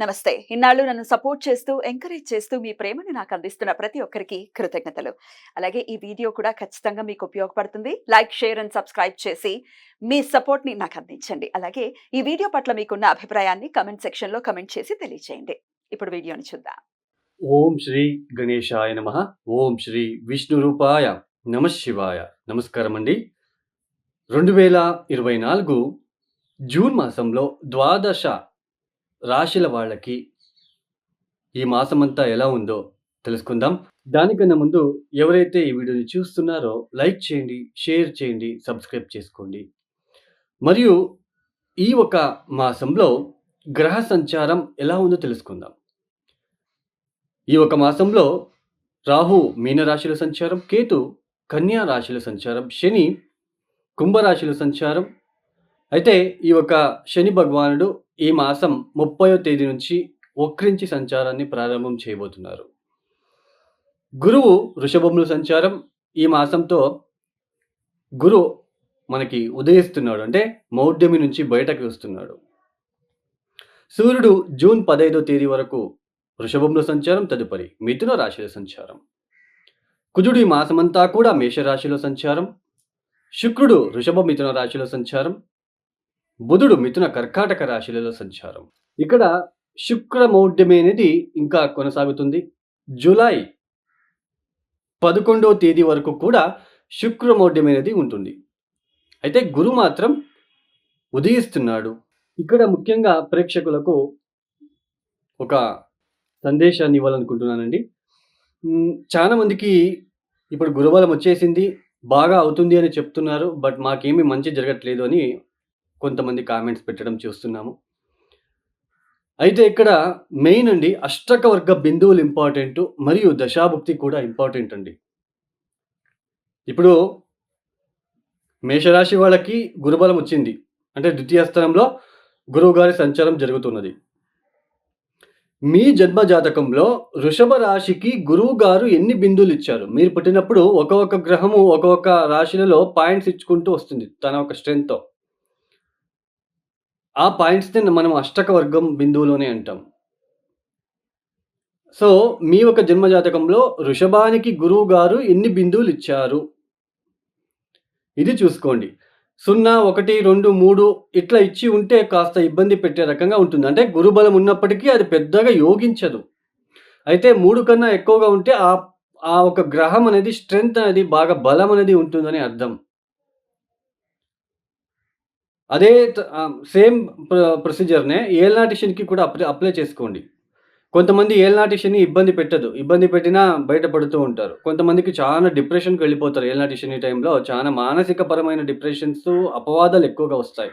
నమస్తే. ఇన్నాళ్ళు నన్ను సపోర్ట్ చేస్తూ, ఎంకరేజ్ చేస్తూ మీ ప్రేమని నాకు అందిస్తున్న ప్రతి ఒక్కరికి కృతజ్ఞతలు. అలాగే ఈ వీడియో కూడా ఖచ్చితంగా మీకు ఉపయోగపడుతుంది. లైక్, షేర్ అండ్ సబ్స్క్రైబ్ చేసి మీ సపోర్ట్‌ని నాకు అందించండి. అలాగే ఈ వీడియో పట్ల మీకున్న అభిప్రాయాన్ని కామెంట్ సెక్షన్‌లో కామెంట్ చేసి తెలియజేయండి. ఇప్పుడు వీడియోని చూద్దాం. ఓం శ్రీ గణేశాయ నమః. ఓం శ్రీ విష్ణురూపాయ నమః శివాయ. నమస్కారమండి. 2024 జూన్ మాసంలో ద్వాదశ రాశుల వాళ్ళకి ఈ మాసమంతా ఎలా ఉందో తెలుసుకుందాం. దానికన్నా ముందు ఎవరైతే ఈ వీడియోని చూస్తున్నారో లైక్ చేయండి, షేర్ చేయండి, సబ్స్క్రైబ్ చేసుకోండి. మరియు ఈ ఒక మాసంలో గ్రహ సంచారం ఎలా ఉందో తెలుసుకుందాం. ఈ ఒక మాసంలో రాహు మీనరాశిలో సంచారం, కేతు కన్యా రాశిలో సంచారం, శని కుంభరాశిలో సంచారం. అయితే ఈ ఒక శని భగవానుడు ఈ మాసం 30వ తేదీ నుంచి వక్రించి సంచారాన్ని ప్రారంభం చేయబోతున్నారు. గురువు వృషభంలో సంచారం. ఈ మాసంతో గురు మనకి ఉదయిస్తున్నాడు, అంటే మౌఢ్యమి నుంచి బయటకి వస్తున్నాడు. సూర్యుడు జూన్ 15వ తేదీ వరకు వృషభంలో సంచారం, తదుపరి మిథున రాశిలో సంచారం. కుజుడు ఈ మాసమంతా కూడా మేషరాశిలో సంచారం. శుక్రుడు వృషభ మిథున రాశిలో సంచారం. బుధుడు మిథున కర్కాటక రాశిలలో సంచారం. ఇక్కడ శుక్ర మౌఢ్యమి అనేది ఇంకా కొనసాగుతుంది. జూలై 11వ తేదీ వరకు కూడా శుక్ర మౌఢ్యమి అనేది ఉంటుంది. అయితే గురు మాత్రం ఉదయిస్తున్నాడు. ఇక్కడ ముఖ్యంగా ప్రేక్షకులకు ఒక సందేశాన్ని ఇవ్వాలనుకుంటున్నానండి. చాలా మందికి ఇప్పుడు గురుబలం వచ్చేసింది, బాగా అవుతుంది అని చెప్తున్నారు. బట్ మాకేమీ మంచి జరగట్లేదు అని కొంతమంది కామెంట్స్ పెట్టడం చూస్తున్నాము. అయితే ఇక్కడ మెయిన్ అండి, అష్టక వర్గ బిందువులు ఇంపార్టెంట్, మరియు దశాభుక్తి కూడా ఇంపార్టెంట్ అండి. ఇప్పుడు మేషరాశి వాళ్ళకి గురుబలం వచ్చింది, అంటే ద్వితీయ స్థానంలో గురువు గారి సంచారం జరుగుతున్నది. మీ జన్మ జాతకంలో వృషభ రాశికి గురువు గారు ఎన్ని బిందువులు ఇచ్చారు? మీరు పుట్టినప్పుడు ఒక్కొక్క గ్రహము ఒక్కొక్క రాశులలో పాయింట్స్ ఇచ్చుకుంటూ వస్తుంది తన ఒక స్ట్రెంగ్త్‌తో. ఆ పాయింట్స్‌ని మనం అష్టక వర్గం బిందువులోనే అంటాం. సో, మీ యొక్క జన్మ జాతకంలో వృషభానికి గురువు గారు ఎన్ని బిందువులు ఇచ్చారు? ఇది చూసుకోండి. 0, 1, 2, 3 ఇట్లా ఇచ్చి ఉంటే కాస్త ఇబ్బంది పెట్టే రకంగా ఉంటుంది. అంటే గురుబలం ఉన్నప్పటికీ అది పెద్దగా యోగించదు. అయితే 3 కన్నా ఎక్కువగా ఉంటే ఆ ఒక గ్రహం అనేది స్ట్రెంగ్త్ అనేది బాగా బలం అనేది ఉంటుందని అర్థం. అదే సేమ్ ప్రొసీజర్‌నే ఏళ్నాటి శనికి కూడా అప్లై చేసుకోండి. కొంతమంది ఏళ్నాటి శని ఇబ్బంది పెట్టదు. ఇబ్బంది పెట్టినా బయటపడుతూ ఉంటారు. కొంతమందికి చాలా డిప్రెషన్‌కి వెళ్ళిపోతారు. ఏళ్నాటి శని టైంలో చాలా మానసిక పరమైన డిప్రెషన్స్, అపవాదాలు ఎక్కువగా వస్తాయి.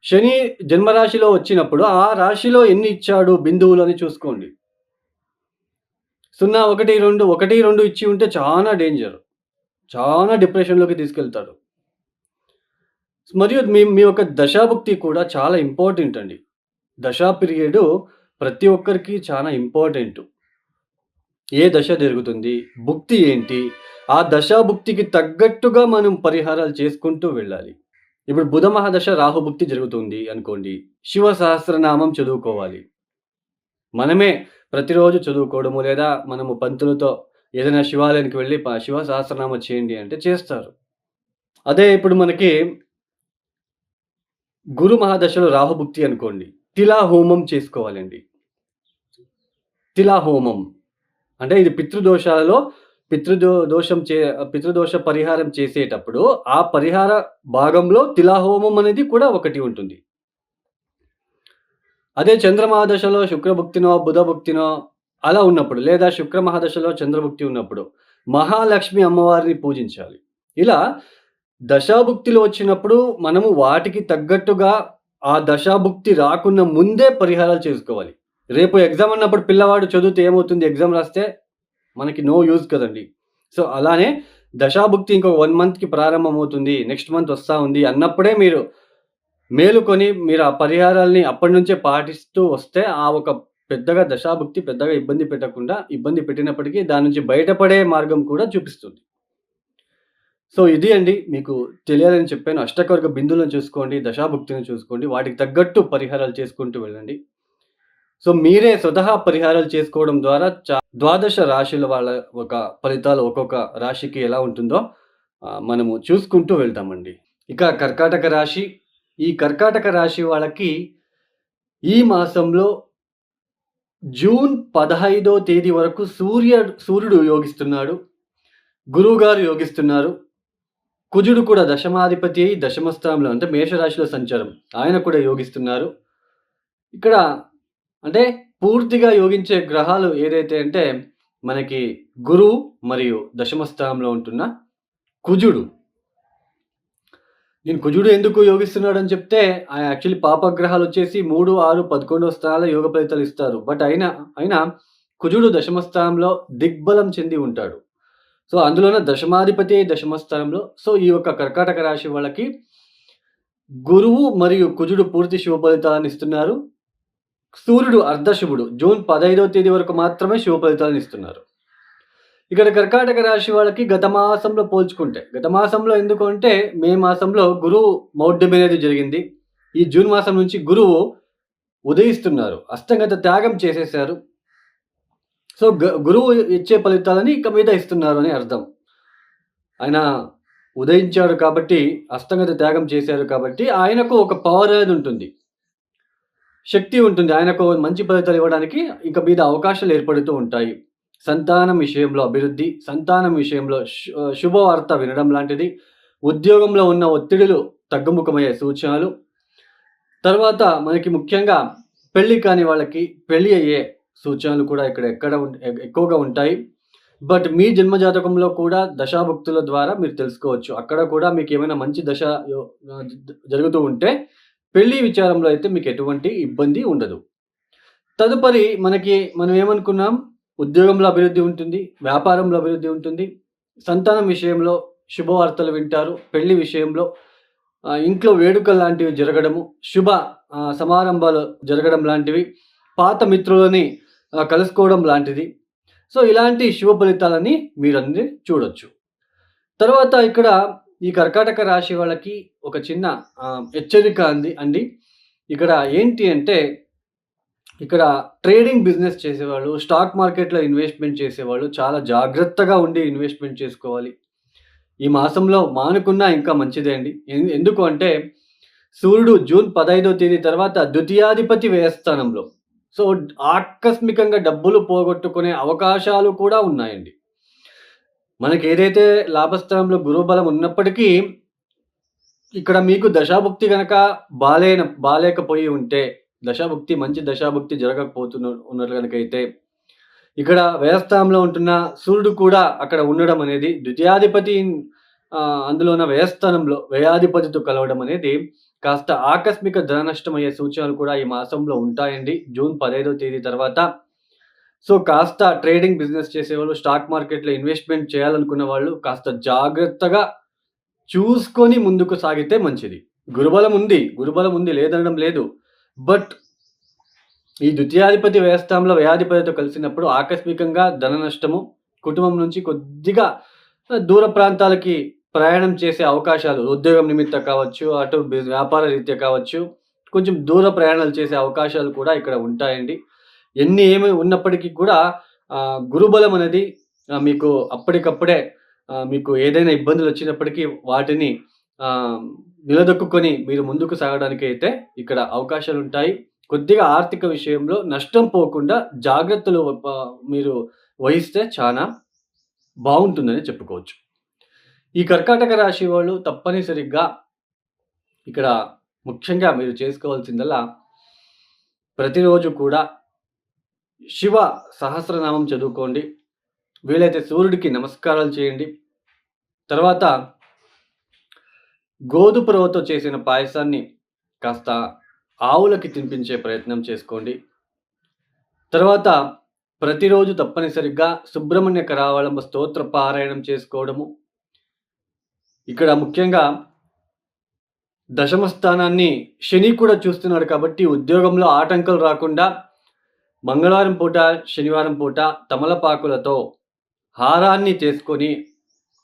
శని జన్మరాశిలో వచ్చినప్పుడు ఆ రాశిలో ఎన్ని ఇచ్చాడు బిందువులు అని చూసుకోండి. 0, 1, 2, 1, 2 ఇచ్చి ఉంటే చాలా డేంజర్. చాలా డిప్రెషన్‌లోకి తీసుకెళ్తాడు. మరియు మీ యొక్క దశాభుక్తి కూడా చాలా ఇంపార్టెంట్ అండి. దశా పీరియడు ప్రతి ఒక్కరికి చాలా ఇంపార్టెంటు. ఏ దశ జరుగుతుంది? భుక్తి ఏంటి? ఆ దశాభుక్తికి తగ్గట్టుగా మనం పరిహారాలు చేసుకుంటూ వెళ్ళాలి. ఇప్పుడు బుధ మహాదశ రాహుభుక్తి జరుగుతుంది అనుకోండి. శివ సహస్రనామం చదువుకోవాలి. మనమే ప్రతిరోజు చదువుకోవడము, లేదా మనము పంతులతో ఏదైనా శివాలయానికి వెళ్ళి శివ సహస్రనామం చేయండి అంటే చేస్తారు. అదే ఇప్పుడు మనకి గురు మహాదశలో రాహుభుక్తి అనుకోండి. తిలా హోమం చేసుకోవాలండి. తిలా హోమం అంటే ఇది పితృదోషాలలో పితృదోష పరిహారం చేసేటప్పుడు ఆ పరిహార భాగంలో తిలా హోమం అనేది కూడా ఒకటి ఉంటుంది. అదే చంద్రమహాదశలో శుక్రభుక్తినో, బుధభుక్తినో అలా ఉన్నప్పుడు, లేదా శుక్ర మహాదశలో చంద్రభుక్తి ఉన్నప్పుడు మహాలక్ష్మి అమ్మవారిని పూజించాలి. ఇలా దశాభుక్తిలో వచ్చినప్పుడు మనము వాటికి తగ్గట్టుగా ఆ దశాభుక్తి రాకున్న ముందే పరిహారాలు చేసుకోవాలి. రేపు ఎగ్జామ్ అన్నప్పుడు పిల్లవాడు చదివితే ఏమవుతుంది? ఎగ్జామ్ రాస్తే మనకి నో యూజ్ కదండీ. సో, అలానే దశాభుక్తి ఇంకో 1 మంత్‌కి ప్రారంభమవుతుంది, నెక్స్ట్ మంత్ వస్తా ఉంది అన్నప్పుడే మీరు మేలుకొని మీరు ఆ పరిహారాల్ని అప్పటి నుంచే పాటిస్తూ వస్తే ఆ ఒక పెద్దగా దశాభుక్తి పెద్దగా ఇబ్బంది పెట్టకుండా, ఇబ్బంది పెట్టినప్పటికీ దాని నుంచి బయటపడే మార్గం కూడా చూపిస్తుంది. సో, ఇది అండి మీకు తెలియాలని చెప్పాను. అష్టకవర్గ బిందువులను చూసుకోండి, దశాభుక్తిని చూసుకోండి. వాటికి తగ్గట్టు పరిహారాలు చేసుకుంటూ వెళ్ళండి. సో మీరే స్వతహా పరిహారాలు చేసుకోవడం ద్వారా ద్వాదశ రాశుల వాళ్ళ ఒక ఫలితాలు ఒక్కొక్క రాశికి ఎలా ఉంటుందో మనము చూసుకుంటూ వెళ్తామండి. ఇక కర్కాటక రాశి. ఈ కర్కాటక రాశి వాళ్ళకి ఈ మాసంలో జూన్ 15వ తేదీ వరకు సూర్యుడు యోగిస్తున్నాడు. గురువుగారు యోగిస్తున్నారు. కుజుడు కూడా దశమాధిపతి అయి దశమ స్థానంలో అంటే మేషరాశిలో సంచారం. ఆయన కూడా యోగిస్తున్నారు. ఇక్కడ అంటే పూర్తిగా యోగించే గ్రహాలు ఏదైతే అంటే మనకి గురువు మరియు దశమ స్థానంలో ఉంటున్న కుజుడు. నేను కుజుడు ఎందుకు యోగిస్తున్నాడని చెప్తే యాక్చువల్లీ పాపగ్రహాలు వచ్చేసి 3, 6, 11వ స్థానాల్లో యోగ ఫలితాలు ఇస్తారు. బట్ అయినా కుజుడు దశమ స్థానంలో దిగ్బలం చెంది ఉంటాడు. సో అందులోనే దశమాధిపతి దశమ స్థానంలో. సో ఈ యొక్క కర్కాటక రాశి వాళ్ళకి గురువు మరియు కుజుడు పూర్తి శుభ ఫలితాలను ఇస్తున్నారు. సూర్యుడు అర్ధశుభుడు. జూన్ 15వ తేదీ వరకు మాత్రమే శుభ ఫలితాలను ఇస్తున్నారు. ఇక్కడ కర్కాటక రాశి వాళ్ళకి గత మాసంలో పోల్చుకుంటే, గత మాసంలో ఎందుకు అంటే మే మాసంలో గురువు మౌఢ్యం అనేది జరిగింది. ఈ జూన్ మాసం నుంచి గురువు ఉదయిస్తున్నారు. అస్తంగత త్యాగం చేసేశారు. సో గురువు ఇచ్చే ఫలితాలని ఇక మీద ఇస్తున్నారు అని అర్థం. ఆయన ఉదయించాడు కాబట్టి, అస్తంగత త్యాగం చేశారు కాబట్టి ఆయనకు ఒక పవర్ అనేది ఉంటుంది. శక్తి ఉంటుంది. ఆయనకు మంచి ఫలితాలు ఇవ్వడానికి ఇక మీద అవకాశాలు ఏర్పడుతూ ఉంటాయి. సంతానం విషయంలో అభివృద్ధి, సంతానం విషయంలో శుభవార్త వినడం లాంటిది, ఉద్యోగంలో ఉన్న ఒత్తిడులు తగ్గుముఖమయ్యే సూచనలు. తర్వాత మనకి ముఖ్యంగా పెళ్లి కాని వాళ్ళకి పెళ్లి అయ్యే సూచనలు కూడా ఇక్కడ ఎక్కువగా ఉంటాయి. బట్ మీ జన్మజాతకంలో కూడా దశాభుక్తుల ద్వారా మీరు తెలుసుకోవచ్చు. అక్కడ కూడా మీకు ఏమైనా మంచి దశ జరుగుతూ ఉంటే పెళ్లి విచారంలో అయితే మీకు ఎటువంటి ఇబ్బంది ఉండదు. తదుపరి మనం ఏమనుకున్నాం, ఉద్యోగంలో అభివృద్ధి ఉంటుంది, వ్యాపారంలో అభివృద్ధి ఉంటుంది, సంతానం విషయంలో శుభవార్తలు వింటారు, పెళ్లి విషయంలో ఇంట్లో వేడుకలు లాంటివి జరగడము, శుభ సమారంభాలు జరగడం లాంటివి, పాత మిత్రులని కలుసుకోవడం లాంటిది. సో ఇలాంటి శుభ ఫలితాలని మీరందరూ చూడొచ్చు. తర్వాత ఇక్కడ ఈ కర్కాటక రాశి వాళ్ళకి ఒక చిన్న హెచ్చరిక అండి. ఇక్కడ ఏంటి అంటే, ఇక్కడ ట్రేడింగ్ బిజినెస్ చేసేవాళ్ళు, స్టాక్ మార్కెట్‌లో ఇన్వెస్ట్‌మెంట్ చేసేవాళ్ళు చాలా జాగ్రత్తగా ఉండి ఇన్వెస్ట్‌మెంట్ చేసుకోవాలి. ఈ మాసంలో మానుకున్నా ఇంకా మంచిదే అండి. ఎందుకు అంటే సూర్యుడు జూన్ 15వ తేదీ తర్వాత ద్వితీయాధిపతి వ్యయస్థానంలో. సో ఆకస్మికంగా డబ్బులు పోగొట్టుకునే అవకాశాలు కూడా ఉన్నాయండి. మనకి ఏదైతే లాభస్థానంలో గురుబలం ఉన్నప్పటికీ ఇక్కడ మీకు దశాభుక్తి గనక బాలేకపోయి ఉంటే, మంచి దశాభుక్తి ఉన్నట్లు గనకైతే, ఇక్కడ వ్యయస్థానంలో ఉంటున్న సూర్యుడు కూడా అక్కడ ఉండడం అనేది ద్వితీయాధిపతి అందులోన వ్యయస్థానంలో వ్యయాధిపతితో కలవడం అనేది కాస్త ఆకస్మిక ధన నష్టమయ్యే సూచనలు కూడా ఈ మాసంలో ఉంటాయండి. జూన్ 15వ తేదీ తర్వాత. సో కాస్త ట్రేడింగ్ బిజినెస్ చేసేవాళ్ళు, స్టాక్ మార్కెట్‌లో ఇన్వెస్ట్‌మెంట్ చేయాలనుకున్న వాళ్ళు కాస్త జాగ్రత్తగా చూసుకొని ముందుకు సాగితే మంచిది. గురుబలం ఉంది లేదనడం లేదు. బట్ ఈ ద్వితీయాధిపతి వ్యయస్థానంలో వ్యయాధిపతితో కలిసినప్పుడు ఆకస్మికంగా ధన నష్టము, కుటుంబం నుంచి కొద్దిగా దూర ప్రాంతాలకి ప్రయాణం చేసే అవకాశాలు, ఉద్యోగం నిమిత్తం కావచ్చు, అటు వ్యాపార రీత్యా కావచ్చు, కొంచెం దూర ప్రయాణాలు చేసే అవకాశాలు కూడా ఇక్కడ ఉంటాయండి. ఏమి ఉన్నప్పటికీ కూడా గురుబలం అనేది మీకు అప్పటికప్పుడే మీకు ఏదైనా ఇబ్బందులు వచ్చినప్పటికీ వాటిని నిలదొక్కుకొని మీరు ముందుకు సాగడానికైతే ఇక్కడ అవకాశాలుంటాయి. కొద్దిగా ఆర్థిక విషయంలో నష్టం పోకుండా జాగ్రత్తలు మీరు వహిస్తే చాలా బావుంటుందని చెప్పుకోవచ్చు. ఈ కర్కాటక రాశి వాళ్ళు తప్పనిసరిగా ఇక్కడ ముఖ్యంగా మీరు చేసుకోవాల్సిందల్లా ప్రతిరోజు కూడా శివ సహస్రనామం చదువుకోండి. వీలైతే సూర్యుడికి నమస్కారాలు చేయండి. తర్వాత గోధుమ రవ్వతో చేసిన పాయసాన్ని కాస్త ఆవులకి తినిపించే ప్రయత్నం చేసుకోండి. తర్వాత ప్రతిరోజు తప్పనిసరిగా సుబ్రహ్మణ్య కరావళంబ స్తోత్ర పారాయణం చేసుకోవడము. ఇక్కడ ముఖ్యంగా దశమ స్థానాన్ని శని కూడా చూస్తున్నాడు కాబట్టి ఉద్యోగంలో ఆటంకాలు రాకుండా మంగళవారం పూట, శనివారం పూట తమలపాకులతో హారాన్ని చేసుకొని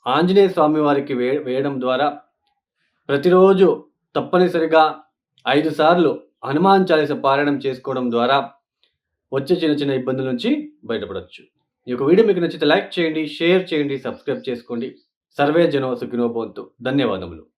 ఆంజనేయ స్వామి వారికి వేయడం ద్వారా ప్రతిరోజు తప్పనిసరిగా 5 సార్లు హనుమాన్ చాలీస పారాయణం చేసుకోవడం ద్వారా వచ్చే చిన్న చిన్న ఇబ్బందుల నుంచి బయటపడొచ్చు. ఈ యొక్క వీడియో మీకు నచ్చితే లైక్ చేయండి, షేర్ చేయండి, సబ్స్క్రైబ్ చేసుకోండి. సర్వే జనో సుఖినో భవంతు. ధన్యవాదములు.